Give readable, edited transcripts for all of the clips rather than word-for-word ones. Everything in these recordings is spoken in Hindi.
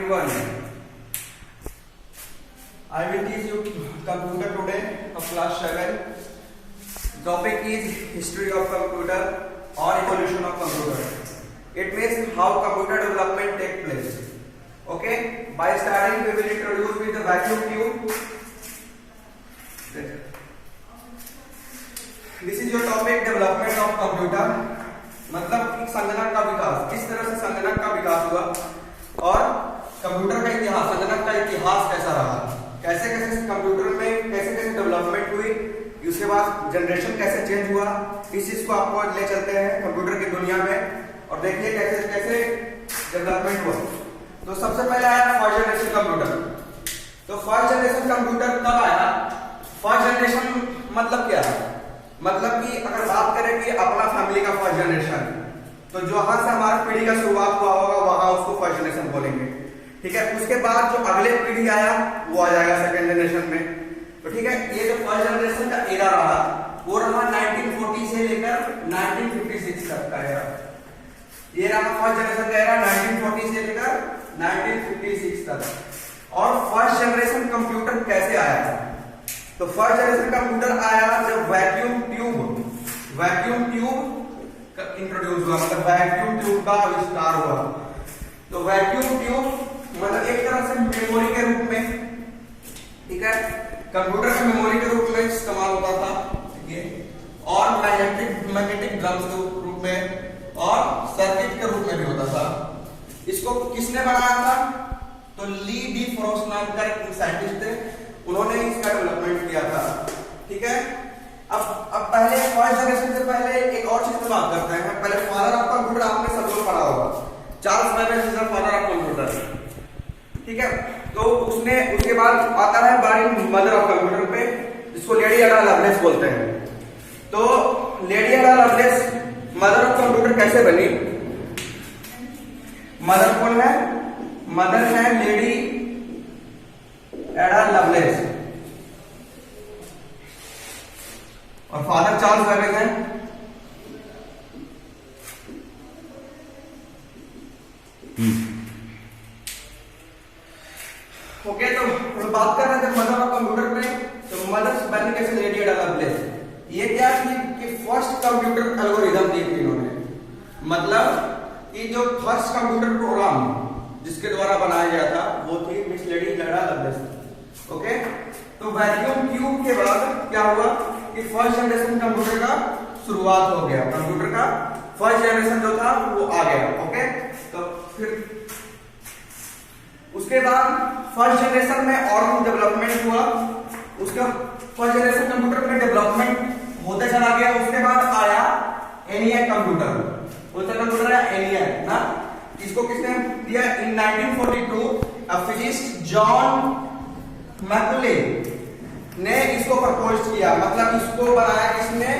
everyone. I will teach you computer today of class 7. Topic is history of computer or evolution of computer. It means how computer development take place. Okay. By starting, we will introduce with the vacuum tube. This is your topic, development of computer. मतलब संगणक का विकास, किस तरह से संगणक का विकास हुआ और कंप्यूटर का इतिहास, संगणक का इतिहास कैसा रहा, कैसे कैसे कंप्यूटर में कैसे कैसे डेवलपमेंट हुई, उसके बाद जनरेशन कैसे चेंज हुआ, इस चीज को आपको ले चलते हैं कंप्यूटर की दुनिया में और देखिए कैसे कैसे डेवलपमेंट हुआ। तो सबसे पहले आया फर्स्ट जनरेशन कंप्यूटर। तो फर्स्ट जनरेशन कंप्यूटर कब आया? फर्स्ट जनरेशन मतलब क्या है? मतलब कि अगर बात करें कि अपना फैमिली का फर्स्ट जनरेशन, तो जहां से हमारी पीढ़ी का शुरुआत हुआ होगा वहां उसको फर्स्ट जनरेशन बोलेंगे। ठीक है। उसके बाद जो अगले पीढ़ी आया वो आ जाएगा सेकंड जनरेशन में। तो ठीक है, ये जो फर्स्ट जनरेशन का एरा रहा वो रहा 1940 से लेकर 1956 तक का एरा। ये रहा फर्स्ट जनरेशन का एरा 1940 से लेकर 1956 तक। और फर्स्ट जनरेशन कंप्यूटर कैसे आया था? तो फर्स्ट जनरेशन कंप्यूटर आया जब वैक्यूम ट्यूब इंट्रोड्यूस हुआ, मतलब वैक्यूम ट्यूब का आविष्कार हुआ। तो वैक्यूम ट्यूब मतलब एक तरह से मेमोरी के रूप में, ठीक है, कंप्यूटर के मेमोरी के रूप में इस्तेमाल होता था ये, और मैग्नेटिक ड्रम्स के रूप में और सर्किट के रूप में भी होता था। इसको किसने बनाया था? तो ली डी फ्रोस्ट नाम का एक साइंटिस्ट थे, उन्होंने इसका डेवलपमेंट किया था। ठीक है। अब पहले फर्स्ट जनरेशन से पहले एक और चीज की बात करते हैं। पहले फादर ऑफ कंप्यूटर आपने सब लोग पढ़ा होगा, Charles Babbage is the father of computer. ठीक है। तो उसके बाद आता है बारी मदर ऑफ कंप्यूटर पे, जिसको लेडी एडा लवलेस बोलते हैं। तो लेडी एडा लवलेस मदर ऑफ कंप्यूटर कैसे बनी? मदर कौन है? मदर है लेडी एडा लवलेस और फादर चार्ल्स बेबेज हैं। ओके। तो बात कर रहे थे मदर ऑफ कंप्यूटर पे। तो मदर बनी कैसे? लेडी एडा लवलेस। ये क्या थी कि फर्स्ट कंप्यूटर एल्गोरिथम दी थी इन्होंने, मतलब कि जो फर्स्ट कंप्यूटर प्रोग्राम जिसके द्वारा बनाया गया था वो थी मिस लेडी एडा लवलेस। ओके। तो वैक्यूम ट्यूब के बाद क्या हुआ कि फर्स्ट जनरेशन कंप्यूटर का शुरुआत हो गया, कंप्यूटर का फर्स्ट जनरेशन जो था वो आ गया। ओके। तो फिर उसके बाद फर्स्ट जनरेशन में और डेवलपमेंट हुआ, उसका फर्स्ट जनरेशन कंप्यूटर में डेवलपमेंट होते चला गया। उसके बाद आया एनियक कंप्यूटर। कौन सा कंप्यूटर है? एनियक ना। इसको किसने दिया? इन 1942 फिजिसिस्ट जॉन मैकुले ने इसको प्रपोज किया, मतलब इसको बनाया किसने?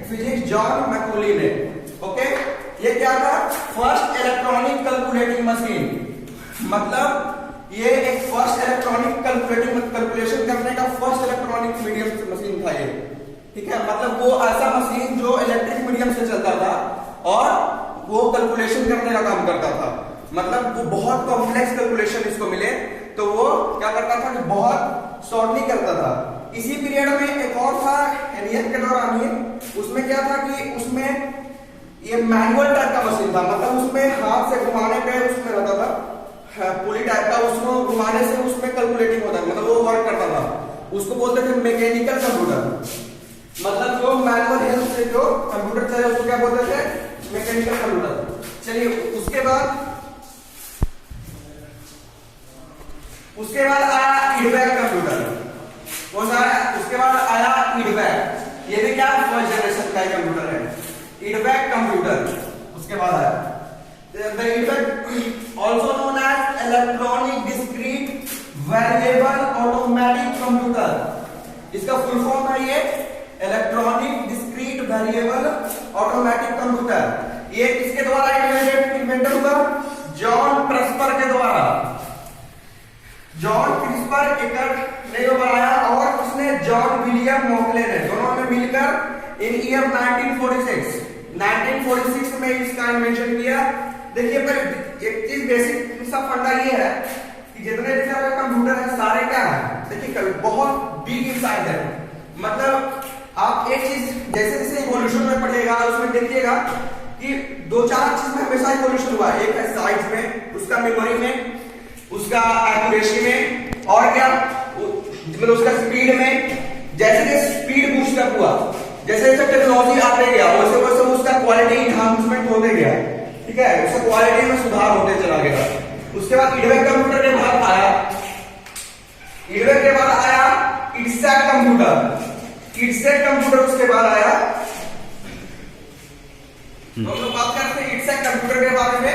फिजिक्स जॉन मैकुले ने। ओके। ये क्या था? फर्स्ट इलेक्ट्रॉनिक कैलकुलेटिंग मशीन, मतलब ये एक फर्स्ट इलेक्ट्रॉनिक कैलकुलेशन करने का फर्स्ट इलेक्ट्रॉनिक मीडियम मशीन था ये। ठीक है। मतलब वो ऐसा मशीन जो इलेक्ट्रिक मीडियम से चलता था और वो कैलकुलेशन करने का काम करता था, मतलब वो बहुत कॉम्प्लेक्स कैलकुलेशन इसको मिले तो वो क्या करता था कि बहुत शॉर्टली करता था। इसी पीरियड में एक और था एनियक के दौरान ही, उसमें क्या था कि उसमें ये मैनुअल टाइप का मशीन था, मतलब उसमें हाथ से घुमाने पे उसमें रहता था पुली टाइप का, उसको घुमाने से उसमें कैलकुलेटिंग होता था, मतलब वो वर्क करता था। उसको बोलते थे मैकेनिकल कंप्यूटर, मतलब जो मैनुअल हेल्प से जो कंप्यूटर चले उसको क्या बोलते थे? Mechanical computer. चलिए उसके बाद आया ईडबैक कंप्यूटर। कौन सा आया? उसके बाद आया ईडबैक। ये भी क्या फर्स्ट जनरेशन का कंप्यूटर है, ईडबैक कंप्यूटर। उसके बाद आया द ईडबैक also known as electronic discrete variable automatic computer. इसका फुल फॉर्म है ये electronic discrete variable automatic computer. ये किसके द्वारा इन्वेंट हुआ? जॉन क्रिस्पर के द्वारा। जॉन क्रिस्पर ने जो बनाया और उसने जॉन विलियम मोकले ने, दोनों ने मिलकर इन ईयर 1946 में इसका इन्वेंशन किया। देखिए पर एक चीज बेसिक सा फंडा ये है कि जितने भी तरह का कंप्यूटर है सारे क्या है, देखिए बहुत बिग इन साइज है। मतलब आप एक चीज जैसे जैसे इवोल्यूशन में पढ़िएगा उसमें देखिएगा कि दो चार चीज में हमेशा इवोल्यूशन हुआ है। एक है साइज में, उसका मेमोरी में, उसका एक्यूरेसी में, और क्या मतलब उसका स्पीड में। जैसे जैसे स्पीड बूस्ट अप हुआ, जैसे जैसे टेक्नोलॉजी आते गया वैसे वैसे उसका क्वालिटी इनहांसमेंट होते गया, ठीक है, उसका क्वालिटी में सुधार होते चला गया। उसके बाद इडवेक कंप्यूटर के बाद आया, इडवेक के बाद आया इडसैक कंप्यूटर, इडसैक कंप्यूटर उसके बाद आया। तो हम लोग बात करते हैं इडसैक कंप्यूटर के बारे में।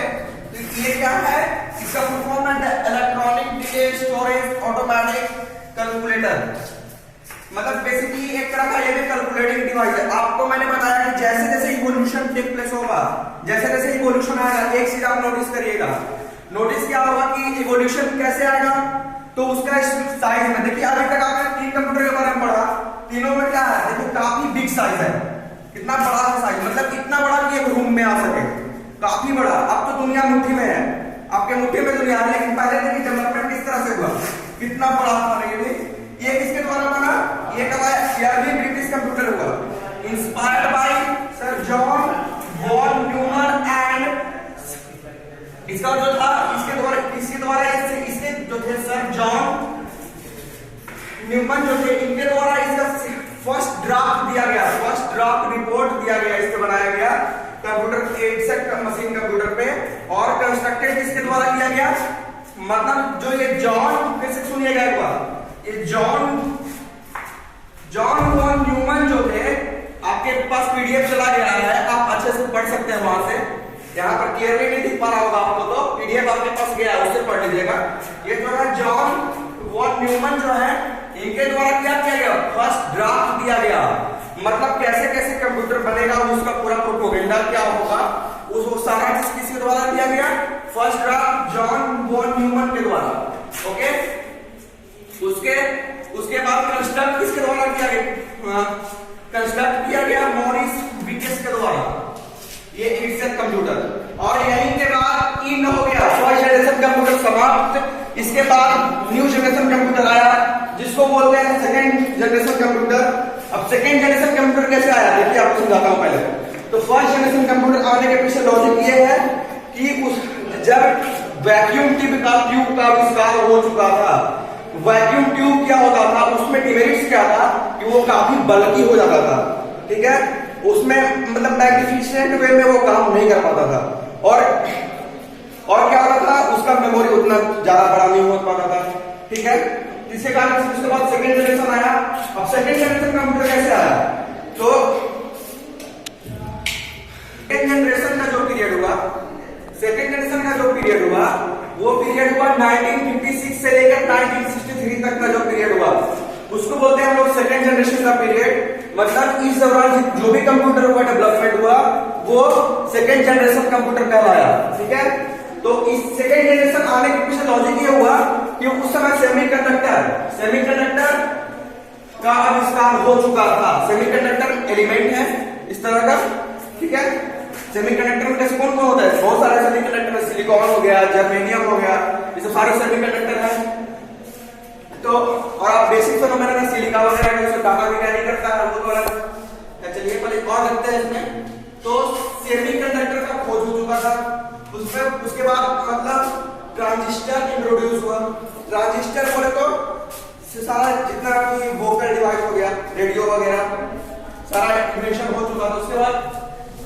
तो ये क्या है, इसका फुल फॉर्म है electronic delay storage automatic calculator. मतलब बेसिकली एक तरह का ये भी कैलकुलेटिंग डिवाइस है। आपको मैंने बताया कि जैसे जैसे इवोल्यूशन टेक प्लेस होगा, जैसे जैसे इवोल्यूशन आएगा, एक चीज आप नोटिस करिएगा, नोटिस क्या होगा कि इवोल्यूशन कैसे आएगा, तो उसका साइज में देखिए अभी तक आपने 3 कंप्यूटर के बारे में पढ़ा, तीनों में क्या है, देखो काफी बिग साइज है, कितना बड़ा है साइज, मतलब इतना बड़ा कि एक रूम में आ सके, काफी बड़ा। अब तो दुनिया मुट्ठी में है, आपके मुट्ठी में दुनिया है, लेकिन पहले देखिए डेवलपमेंट किस तरह से हुआ, कितना बड़ा था। ये किसके द्वारा बना, ये अर्ली ब्रिटिश कंप्यूटर हुआ, inspired by sir John von Neumann and, इसका जो था इसके द्वारा इसके जो थे सर जॉन न्यूमन जो थे, इनके द्वारा इसका फर्स्ट ड्राफ्ट दिया गया, फर्स्ट ड्राफ्ट रिपोर्ट दिया गया, इसके बनाया गया कंप्यूटर इडसैक मशीन कंप्यूटर पे। और कंस्ट्रक्टेड किसके द्वारा किया गया, मतलब जो ये जॉन, फिर से सुनिएगा एक बार, ये जॉन वॉन न्यूमन जो थे, आपके पास पीडीएफ चला गया है, आप अच्छे से पढ़ सकते हैं वहां से। यहाँ पर क्लियरली नहीं दिख पा रहा होगा आपको, तो पीडीएफ आपके पास गया है, उससे पढ़ लीजिएगा। ये जो है जॉन वॉन न्यूमन जो है, इनके द्वारा क्या किया गया, फर्स्ट ड्राफ्ट दिया गया, मतलब कैसे कैसे कंप्यूटर बनेगा, उसका पूरा प्रोपेगेंडा क्या होगा, उस सारा चीज किसके द्वारा दिया गया, first draft John von Neumann के द्वारा। ओके, उसके बाद कंस्ट्रक्ट किसके द्वारा किया गया, कंस्ट्रक्ट किया गया मॉरिस विकेस के द्वारा, ये इडसैक कंप्यूटर। और यहीं के बाद इन हो गया, फर्स्ट जनरेशन कंप्यूटर समाप्त। इसके बाद न्यू जनरेशन कंप्यूटर आया, जिसको बोलते हैं सेकंड जनरेशन कंप्यूटर। अब सेकंड जनरेशन कंप्यूटर कैसे आया, देखिए आपको समझाता हूं पहले। तो फर्स्ट जनरेशन कंप्यूटर आने के पीछे लॉजिक ये है कि जब वैक्यूम ट्यूब का आविष्कार हो चुका था, वैक्यूम ट्यूब क्या होता था, उसमें डिमेरिट्स क्या था कि वो काफी बल्की हो जाता था, ठीक है, उसमें मतलब मैग्निफिसेंट वे में वो काम नहीं कर पाता था, और क्या होता था, उसका मेमोरी उतना ज्यादा बड़ा नहीं हो पाता था, ठीक है। इसके कारण उसके बाद सेकंड जनरेशन आया। अब सेकंड जनरेशन कंप्यूटर कैसे आया, तो सेकंड जनरेशन का जो पीरियड हुआ, सेकंड जनरेशन का जो पीरियड हुआ, वो पीरियड हुआ 1956 से लेकर 1963 तक का जो पीरियड हुआ, उसको बोलते हैं हम लोग सेकंड जनरेशन का पीरियड। मतलब इस दौरान जो भी कंप्यूटर का डेवलपमेंट हुआ वो सेकंड जनरेशन कंप्यूटर कहलाया, ठीक है। तो इस सेकंड जनरेशन आने के पीछे लॉजिक ये हुआ कि उस समय सेमीकंडक्टर का आविष्कार हो चुका था। सेमीकंडक्टर एलिमेंट है इस तरह का, ठीक है। सेमीकंडक्टर में कैसे कौन कौन होता है, बहुत सारे सेमीकंडक्टर, सिलिकॉन हो गया, जर्मेनियम हो गया, ये सब सारे सेमीकंडक्टर है। तो और आप बेसिक फिनोमेना सिलिका वगैरह का जो डाटा भी कैरी करता है वो तो अलग है। चलिए पहले एक और लगते हैं इसमें। तो सेमीकंडक्टर का खोज हो चुका था, उसमें उसके बाद मतलब ट्रांजिस्टर इंट्रोड्यूस हुआ। ट्रांजिस्टर बोले तो सारा जितना भी वोकल डिवाइस हो गया, रेडियो वगैरह सारा इन्वेंशन हो चुका था। उसके बाद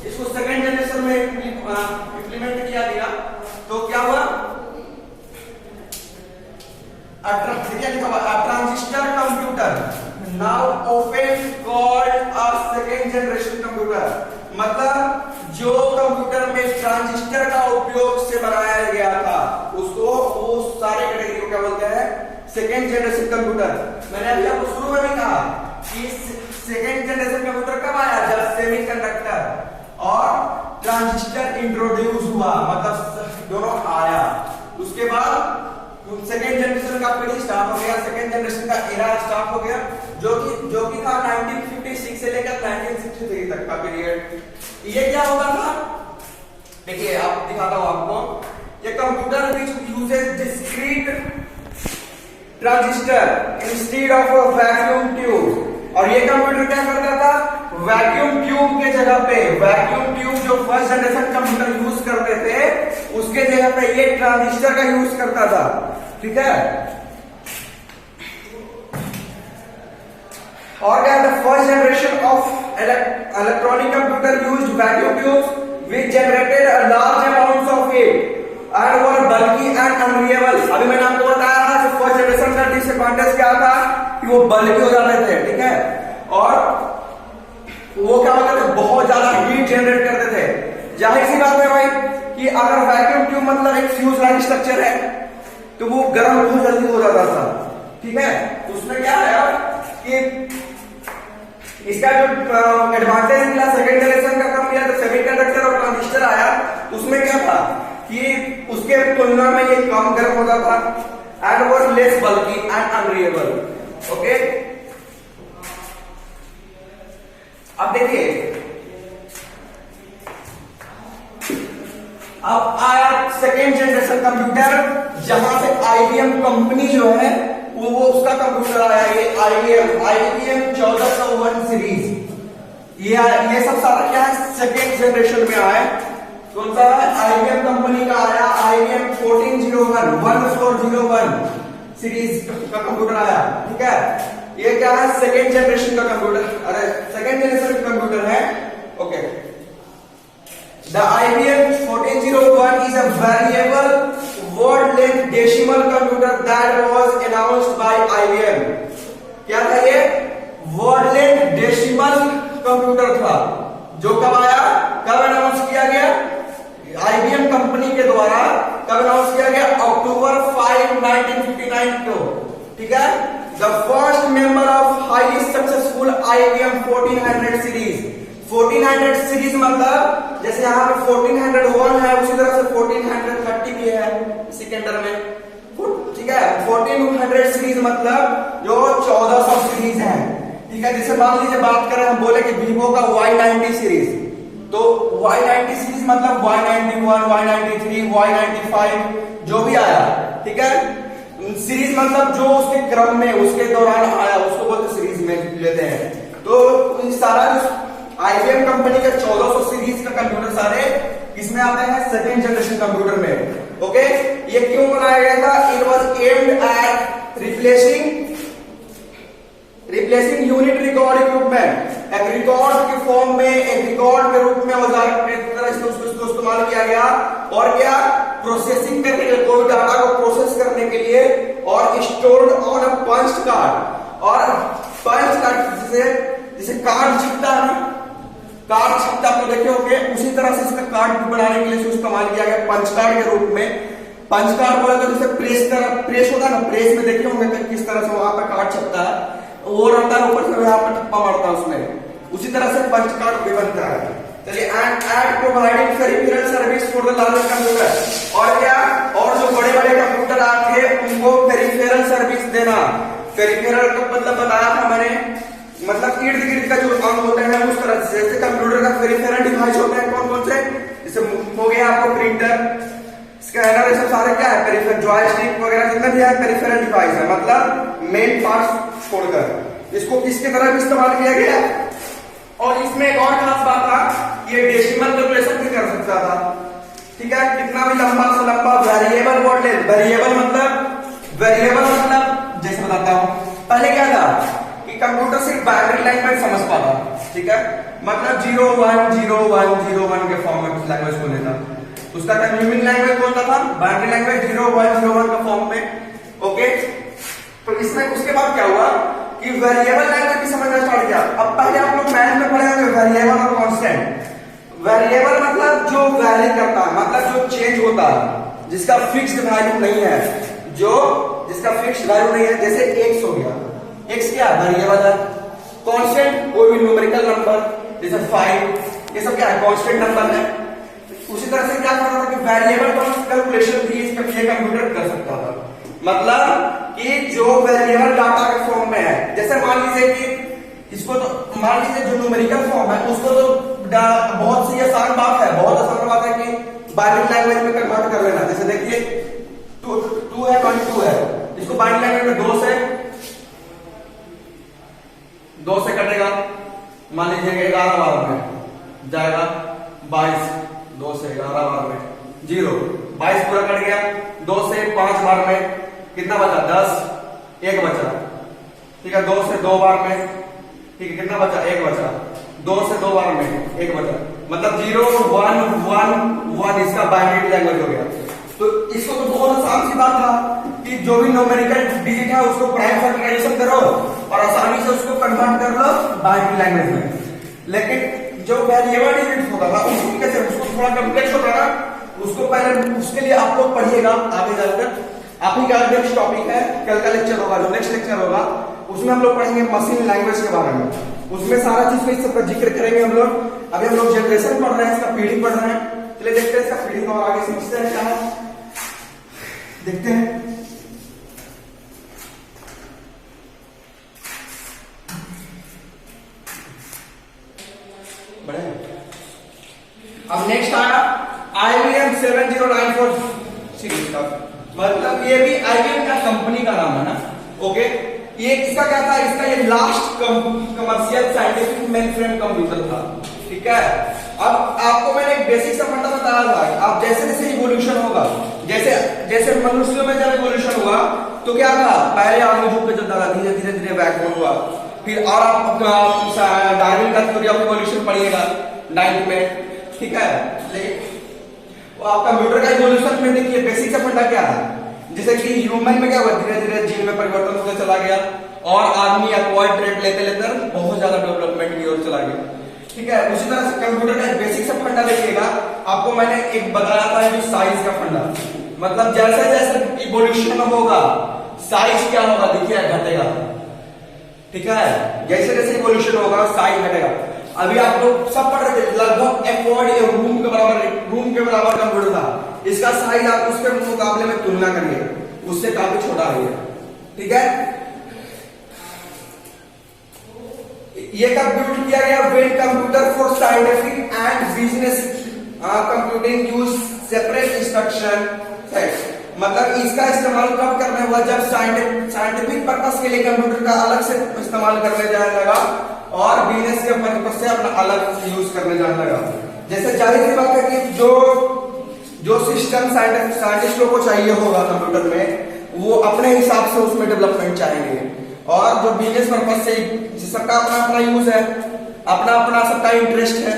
इसको सेकंड जनरेशन में इंप्लीमेंट किया गया। तो क्या हुआ, transistor computer now open called a second generation computer. मतलब जो कंप्यूटर में ट्रांजिस्टर का उपयोग से बनाया गया था उसको वो सारे कैटेगरी को क्या बोलते हैं, सेकंड जनरेशन कंप्यूटर। मैंने अभी आपको शुरू में भी कहा कि सेकंड जनरेशन कंप्यूटर कब आया, जब सेमीकंडक्टर और ट्रांजिस्टर इंट्रोड्यूस हुआ, मतलब दोनों आया। उसके बाद सेकेंड जनरेशन का पीरियड स्टार्ट हो गया, सेकेंड जनरेशन का एरा स्टार्ट हो गया, जो कि था 1956 से लेकर 1963 तक का पीरियड। ये क्या होता था, देखिए आप दिखाता हूं आपको, ये computer which uses discrete transistor instead of vacuum tube. और ये कंप्यूटर क्या करता था, वैक्यूम ट्यूब के जगह पे, वैक्यूम ट्यूब जो फर्स्ट जनरेशन कंप्यूटर यूज करते थे उसके जगह पे ये ट्रांजिस्टर का यूज करता था। ठीक है, और क्या है, first generation of electronic computer used vacuum tubes which generated a large amounts of heat and were bulky and unreliable। अभी मैंने आपको बताया था कि फर्स्ट जनरेशन का डिसएडवांटेज क्या था कि वो बल्कि हो जाते थे। ठीक है, और वो क्या होते थे, बहुत ज्यादा हीट जनरेट करते थे। जाहिर सी बात है भाई कि अगर वैक्यूम ट्यूब मतलब एक फ्यूज लाइक स्ट्रक्चर है तो वो गर्म बहुत जल्दी हो जाता था। ठीक है, तो उसमें क्या है कि इसका जो एडवांटेज मिला सेकेंड जनरेशन का कम मिला, तो सेमीकंडक्टर और ट्रांजिस्टर आया, उसमें क्या था कि उसके तुलना में ये कम गर्म होता था and was less bulky and unreliable. Okay, अब देखिए, अब आया सेकेंड जनरेशन कंप्यूटर, जहां से आईबीएम कंपनी जो है वो उसका कंप्यूटर आया, ये आईबीएम 1401 सीरीज। ये सब सारा क्या है, सेकेंड जनरेशन में आया। कौन सा है, आईबीएम कंपनी का आया, आईबीएम 1401 सीरीज का कंप्यूटर आया। ठीक है, ये क्या है, सेकेंड जनरेशन का कंप्यूटर, अरे सेकेंड जनरेशन का कंप्यूटर है। Okay, the IBM 1401 is a variable word length decimal computer that was announced by IBM। क्या था ये, वर्ड लेंथ डेसिमल कंप्यूटर था, जो कब आया, कब अनाउंस किया गया, आईबीएम कंपनी के द्वारा कब अनाउंस किया गया, अक्टूबर 5, 1959 को। ठीक है, the first member of highly successful IBM 1400 series. 1400 series मतलब जैसे यहाँ पे 1401 है, उसी तरह से 1430 भी है सिकंडर में। ठीक है, 1400 सीरीज मतलब जो 1400 सीरीज है। ठीक है, जैसे मान लीजिए बात करें, हम बोले कि वीवो का Y90 सीरीज, तो Y90 सीरीज मतलब Y91, Y93, Y95 जो भी आया। ठीक है, सीरीज मतलब जो उसके क्रम में, उसके दौरान आया, उसको बोलते सीरीज में लेते हैं। तो सारा जो आईबीएम कंपनी का 1400 सीरीज का कंप्यूटर सारे इसमें आते हैं सेकेंड जनरेशन कंप्यूटर में। ओके, ये क्यों बनाया गया था, it was aimed at replacing unit record equipment. एक रिकॉर्ड के फॉर्म में, एक रिकॉर्ड के रूप में औजार के तरह इसको इस्तेमाल किया गया, और क्या, प्रोसेसिंग करने के लिए, कोई डाटा को प्रोसेस करने के लिए, और stored on a punch card. और पंच कार्ड जिसे कार्ड छिपता है ना, कार्ड छिपता तो देखे होंगे, उसी तरह से इसका कार्ड बनाने के लिए इस्तेमाल किया गया पंच कार्ड के रूप में। पंच कार्ड बोला तो जैसे प्रेस होता है ना, प्रेस में देखे होंगे तो किस तरह से वहां पर कार्ड छपता है, वो रहता है ऊपर से यहाँ पर ठप्पा मारता है उसमें, उसी तरह से पंच कार्ड भी बनता है। चलिए, and providing peripheral service for the larger computer. और क्या, और जो बड़े बड़े कंप्यूटर आते उनको पेरिफेरल सर्विस देना। पेरिफेरल का मतलब बताया था मैंने, मतलब इर्द गिर्द का जो अंग होते हैं उस तरह से। जैसे कंप्यूटर का पेरिफेरल डिवाइस होते हैं कौन कौन से, जैसे हो गया आपको प्रिंटर, स्कैनर, ये सब सारे क्या है, पेरिफेरल, जॉयस्टिक वगैरह जितना भी है पेरिफेरल डिवाइस है, मतलब मेन पार्ट्स छोड़कर इसको किसके तरह भी इस्तेमाल किया गया। और इसमें एक और खास बात था, ये डेसिमल कैलकुलेशन भी कर सकता था। ठीक है, कितना भी लंबा से लंबा वेरिएबल वर्ड लेंथ, वेरिएबल मतलब जैसे बताता हूं, पहले क्या था कि कंप्यूटर सिर्फ बाइनरी लैंग्वेज समझ पाता। ठीक है, मतलब 010101 के फॉर्म में लैंग्वेज को लेता, उसका कंज्यूमिंग लैंग्वेज कौन सा था, बाइनरी लैंग्वेज 0101 का फॉर्म में। ओके, तो इसमें उसके बाद क्या हुआ कि वेरिएबल लैंग्वेज भी समझना स्टार्ट किया। अब पहले आप लोग मैथ में पढ़े होंगे वेरिएबल और कांस्टेंट। वेरिएबल मतलब जो वैरी करता है, मतलब जो चेंज होता है, जिसका फिक्स्ड वैल्यू नहीं है, जिसका फिक्स्ड वैल्यू नहीं है, जैसे एक्स हो गया, एक्स क्या वेरिएबल है। कांस्टेंट कोई भी न्यूमेरिकल नंबर जैसे 5, ये सब क्या है, कांस्टेंट नंबर है। उसी तरह से क्या करता था कि वेरिएबल कैलकुलेशन भी इसका कंप्यूटर कर सकता था, मतलब कि जो वेरिएबल डाटा के फॉर्म में है, जैसे मान लीजिए कि इसको, तो मान लीजिए जो न्यूमेरिकल फॉर्म है उसको तो बहुत सी आसान बात है, बहुत आसान बात है कि बाइनरी लैंग्वेज में कन्वर्ट कर लेना। जैसे देखिए 2 है 2 है, इसको बाइनरी लैंग्वेज में करेंगे 2 से कटेगा, मान लीजिए 11 बार में जाएगा 22, 2 से 11 बार में 0, 22 पूरा कट गया। 2 से 5 बार में कितना बचा? 10, 1 बचा। ठीक है, 2 से 2 बार में, ठीक है, कितना बचा? 1 बचा। 2 से 2 बार में 1 बचा, मतलब 0 1 1 1 इसका बाइनरी लैंग्वेज हो गया। तो इसको तो बहुत आसान सी बात था कि जो भी न्यूमेरिकल डिजिट है उसको प्राइम फैक्टराइजेशन करो और आसानी से उसको कन्वर्ट कर लो बाइनरी लैंग्वेज में। लेकिन जो वेरिएबल डिजिट होता था उसको कैसे, उसको थोड़ा कॉम्प्लेक्स होता था, उसको पहले उसके लिए आप लोग पढ़िएगा आगे जाकर। आप ही का नेक्स्ट टॉपिक है, कल का लेक्चर होगा, जो नेक्स्ट लेक्चर होगा उसमें हम लोग पढ़ेंगे मशीन लैंग्वेज के बारे में। उसमें सारा चीज में सबका जिक्र करेंगे हम लोग। अभी हम लोग जनरेशन पढ़ रहे हैं, इसका फीडिंग पढ़ रहे हैं। चलिए देखते हैं इसका फीडिंग और आगे समझते हैं क्या है, देखते हैं। बड़े अब नेक्स्ट आया IBM 7094 सीरीज का, मतलब ये भी IBM का कंपनी का नाम है ना। ओके, ये इसका क्या था, इसका ये last commercial scientific mainframe computer था। ठीक है, अब आपको मैंने एक बेसिक सा फंडा बताया था। आप जैसे जैसे इवोल्यूशन होगा, जैसे जैसे मनुष्यों में जब इवोल्यूशन हुआ तो क्या था, पहले आगे झुक के चलता था, धीरे धीरे धीरे बैकबोन हुआ। फिर और आप डार्विन का थ्योरी ऑफ इवोल्यूशन पढ़िएगा 9th में। ठीक है, लेकिन आप कंप्यूटर का इवोल्यूशन में देखिए बेसिक सा फंडा क्या है, जैसे कि ह्यूमन में क्या हुआ, धीरे धीरे जीन में परिवर्तन होता चला गया और आदमी एक्वायर्ड ट्रेड लेते लेते बहुत ज्यादा डेवलपमेंट की ओर चला गया। ठीक है, उसी तरह से कंप्यूटर का बेसिक सा फंडा देखिएगा। आपको मैंने एक बताया था कि साइज का फंडा, मतलब जैसे जैसे इवोल्यूशन होगा साइज क्या होगा, देखिए घटेगा। ठीक है, जैसे जैसे इवोल्यूशन होगा साइज घटेगा। अभी आप लोग सब पढ़ रहे थे, लगभग एक्वायर्ड रूम के बराबर कंप्यूटर था। इसका साइज आप उसके मुकाबले में तुलना करिए, उससे काफी छोटा है। ठीक है, ये कंप्यूटर किया गया when computer for scientific and business computing use separate instruction sets, मतलब इसका इस्तेमाल कब करने हुआ, जब साइंटिफिक पर्पस के लिए कंप्यूटर का अलग से इस्तेमाल करने जाने लगा और बिजनेस के पर्पस से अपना अलग यूज करने जाने लगा। जैसे जाहिर सी बात है कि जो सिस्टम साइंटिस्टों को चाहिए होगा कंप्यूटर में, वो अपने हिसाब से उसमें डेवलपमेंट चाहेंगे। और जो बिजनेस पर्पस से सबका अपना अपना यूज है, अपना अपना सबका इंटरेस्ट है।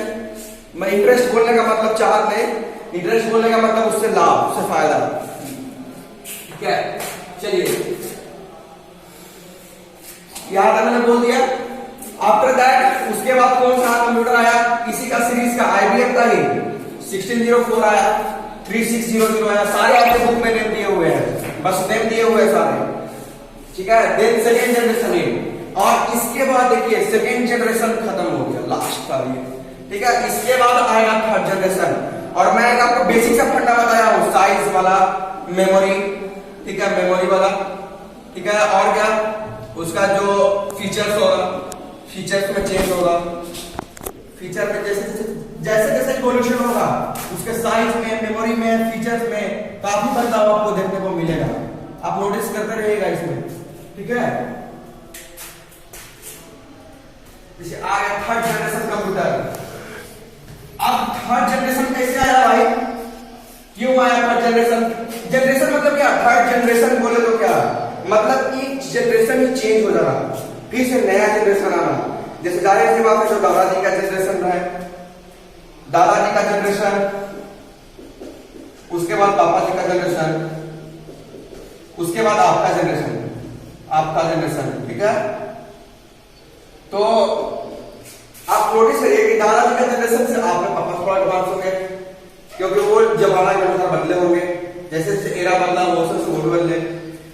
मैं इंटरेस्ट बोलने का मतलब चाहत नहीं, इंटरेस्ट बोलने का मतलब उससे लाभ, उससे फायदा। ठीक है, चलिए यहां तक मैंने बोल दिया। आफ्टर दैट उसके बाद कौन सा कंप्यूटर आया, इसी का सीरीज का IBM का ही 1604 आया, 3600 आया। सारे आपके बुक में नेम दिए हुए हैं, बस नेम दिए हुए हैं सारे। ठीक है, देन सेकेंड जनरेशन और इसके बाद देखिए सेकेंड जनरेशन खत्म हो गया, लास्ट था ये। ठीक है, इसके बाद आएगा थर्ड जनरेशन। और मैं आपको बेसिक सा फंडा बताया हूं, साइज वाला, मेमोरी। ठीक है, मेमोरी वाला। ठीक है, और क्या, उसका जो फीचर्स होगा, फीचर्स में चेंज होगा, फीचर में जैसे जैसे इवोल्यूशन होगा उसके साइज में, मेमोरी में, फीचर्स में काफी बदलाव आपको देखने को मिलेगा। आप नोटिस करते रहिएगा इसमें। ठीक है, जैसे आ गया थर्ड जनरेशन कंप्यूटर। अब थर्ड जनरेशन कैसे आया भाई, क्यों आया थर्ड जनरेशन? जनरेशन मतलब क्या, थर्ड जनरेशन बोले तो क्या मतलब, एक जनरेशन ही चेंज हो जाना, फिर से नया जनरेशन आना। जैसे जाहिर सी बात है, जो दादाजी का जनरेशन रहा है, दादाजी का जनरेशन, उसके बाद पापा जी का जनरेशन, उसके बाद आपका जनरेशन, आपका जनरेशन। ठीक है, तो आप नोटिस करिए कि दादाजी का जनरेशन से आपके पापा थोड़ा एडवांस हो गए, क्योंकि वो जमाना के अनुसार बदले होंगे, जैसे जैसे एरा बदला वो सब बदले।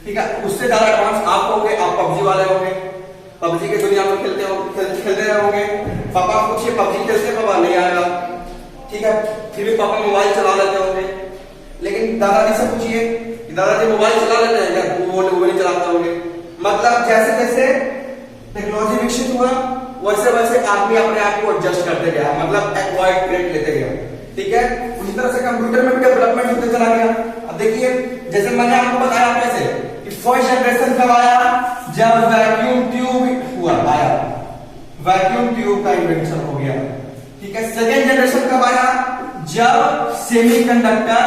ठीक है, उससे ज्यादा एडवांस आप होंगे, आप PUBG वाले होंगे, PUBG के दुनिया में खेलते रहोगे। पापा पूछिए PUBG खेलते, पापा नहीं आएगा। ठीक है, फिर भी पापा मोबाइल चला लेते होंगे। लेकिन दादाजी से पूछिए कि दादाजी मोबाइल चला लेते हैं क्या, वो नहीं चलाते होंगे। मतलब जैसे जैसे टेक्नोलॉजी विकसित हुआ वैसे वैसे आदमी अपने आप को एडजस्ट करते गया, मतलब एक्वायर्ड ट्रेड लेते गया। ठीक है, उसी तरह से कंप्यूटर में भी डेवलपमेंट होते चला गया। अब देखिए, जैसे मैंने आपको बताया कैसे कि फर्स्ट जनरेशन कब आया? जब वैक्यूम ट्यूब हुआ आया, वैक्यूम ट्यूब का इन्वेंशन हो गया। ठीक है। सेकेंड जनरेशन कब आया? जब सेमीकंडक्टर,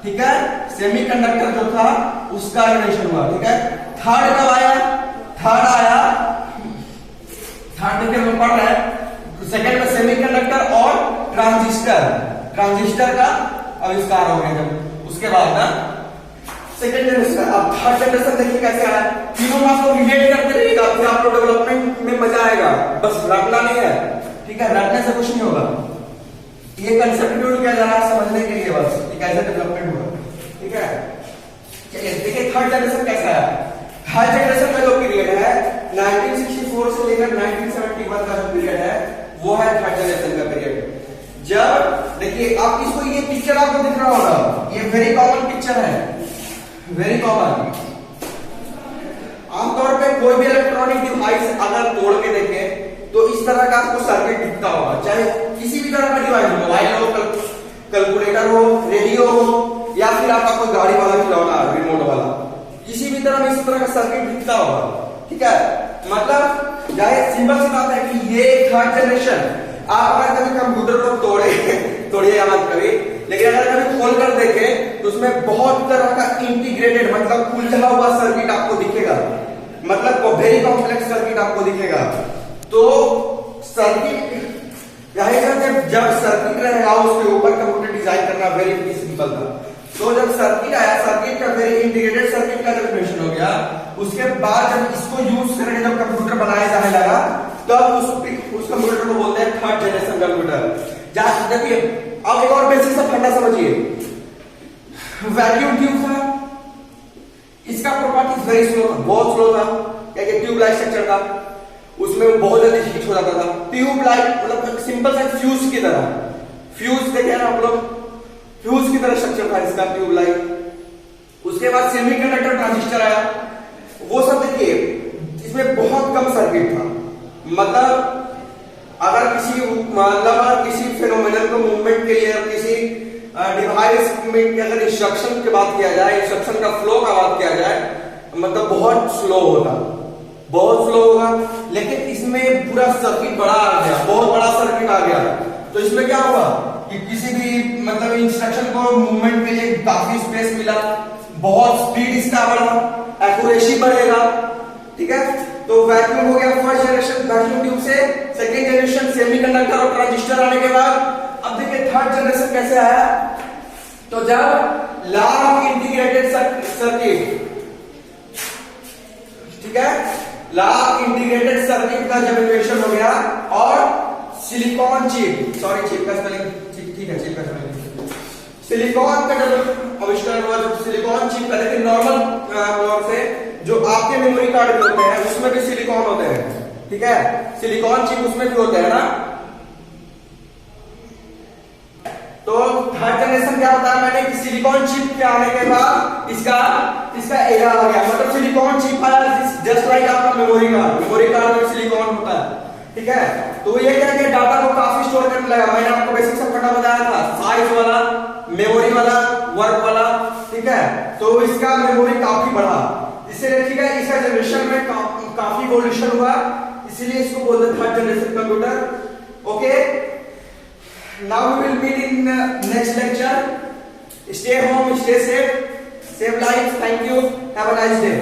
ठीक है, सेमीकंडक्टर जो था उसका इन्वेंशन हुआ। ठीक है। थर्ड कब आया? थर्ड आया, थर्ड देखिए हम पढ़ रहे हैं, सेकेंड में सेमीकंडक्टर और ट्रांजिस्टर, ट्रांजिस्टर का आविष्कार हो गया जब, उसके बाद ना सेकेंड जनरेशन। अब थर्ड जनरेशन देखिए कैसे आया। तीनों में आपको रिलेट करते रहिएगा, फिर आपको डेवलपमेंट में मजा आएगा, बस रटना नहीं है। ठीक है, रटने से कुछ नहीं होगा, ये कंसेप्ट यूज किया जा रहा है समझने के लिए, बस ये कैसे डेवलपमेंट हुआ। ठीक है। चलिए देखिए थर्ड जनरेशन कैसा आया। थर्ड जनरेशन का जो पीरियड है 1964 से लेकर 1971 का जो पीरियड है वो है थर्ड जनरेशन का पीरियड। जब देखिए आप इसको, ये पिक्चर आपको दिख रहा होगा, ये वेरी कॉमन पिक्चर है, वेरी कॉमन। आमतौर पे कोई भी इलेक्ट्रॉनिक डिवाइस अगर तोड़ के देखें तो इस तरह का आपको सर्किट दिखता होगा, चाहे किसी भी तरह का डिवाइस हो, मोबाइल हो, कैलकुलेटर हो, रेडियो हो, या फिर आपका कोई गाड़ी वाला खिलौना रिमोट वाला, किसी भी तरह में इस तरह का सर्किट दिखता होगा। ठीक है। मतलब जाहिर सिंपल सी बात है कि ये थर्ड जनरेशन, आप अगर कभी कंप्यूटर को तोड़िए या मत कभी, लेकिन अगर कभी खोल कर देखें तो उसमें बहुत तरह का इंटीग्रेटेड मतलब उलझा हुआ सर्किट आपको दिखेगा, मतलब वेरी कॉम्प्लेक्स सर्किट आपको दिखेगा। तो सर्किट जब सर्किट रहेगा उसके ऊपर कंप्यूटर डिजाइन करना वेरी सिंपल था। तो जब सर्किट आया, सर्किट का वेरी इंटीग्रेटेड सर्किट का जब इन्वेंशन हो गया, उसके बाद जब इसको यूज करके जब कंप्यूटर बनाया जाने लगा तब उस कंप्यूटर को बोलते हैं थर्ड जनरेशन कंप्यूटर। जहां देखिए अब एक और बेसिक सा फंडा समझिए, वैक्यूम ट्यूब था, इसका प्रॉपर्टीज वेरी स्लो था, बहुत स्लो था, क्या ट्यूब लाइट स्ट्रक्चर था, उसमें बहुत जल्दी हीट हो जाता था। ट्यूब लाइट मतलब सिंपल सा फ्यूज की तरह, फ्यूज देखे ना आप लोग, फ्यूज की तरह स्ट्रक्चर था इसका ट्यूब लाइट। उसके बाद सेमीकंडक्टर ट्रांजिस्टर आया, वो सब देखिए इसमें बहुत कम सर्किट था, मतलब अगर किसी फेनोमेनल को मूवमेंट के लिए किसी डिवाइस में अगर इंस्ट्रक्शन की बात किया जाए, इंस्ट्रक्शन का फ्लो का बात किया जाए, मतलब बहुत स्लो होगा, बहुत स्लो होगा। लेकिन इसमें पूरा सर्किट बड़ा आ गया, बहुत बड़ा सर्किट आ गया, तो इसमें क्या हुआ कि किसी भी मतलब इंस्ट्रक्शन को मूवमेंट के लिए काफी स्पेस मिला, बहुत स्पीड इसका बढ़ा, एक्यूरेसी बढ़ेगा। ठीक है। तो वैक्यूम हो गया फर्स्ट जनरेशन वैक्यूम ट्यूब से, सेकेंड जनरेशन सेमीकंडक्टर और ट्रांजिस्टर आने के बाद अब देखिए थर्ड जनरेशन कैसे आया। तो जब लॉ ऑफ इंटीग्रेटेड सर्किट, ठीक है, लॉ ऑफ इंटीग्रेटेड सर्किट का जब इन्वेंशन हो गया और सिलिकॉन चिप, सॉरी चिप का स्पेलिंग ठीक है, चिप का स्पेलिंग, सिलिकॉन का जब आविष्कार हुआ, जब सिलिकॉन चिप का, लेकिन नॉर्मल तौर से जो आपके मेमोरी कार्ड भी होते हैं उसमें भी सिलिकॉन होते हैं। ठीक है, सिलिकॉन चिप उसमें भी होते हैं ना। तो थर्ड जनरेशन क्या होता है, मैंने कि सिलिकॉन चिप के आने के बाद इसका एरा आ गया, मतलब सिलिकॉन चिप आया जस्ट लाइक आपका मेमोरी कार्ड में सिलिकॉन होता है। ठीक है। तो ये क्या है, डाटा को काफी स्टोर करने लगा। मैंने आपको बेसिक सब फटा बताया था, साइज वाला, मेमोरी वाला, वर्क वाला। ठीक है। तो इसका मेमोरी काफी बढ़ा, इससे देखिएगा इसका जनरेशन में काफी इवोल्यूशन हुआ, इसीलिए इसको बोलते हैं third generation computer. Okay, now we will meet in next lecture. Stay home, stay safe, save life. Thank you, have a nice day.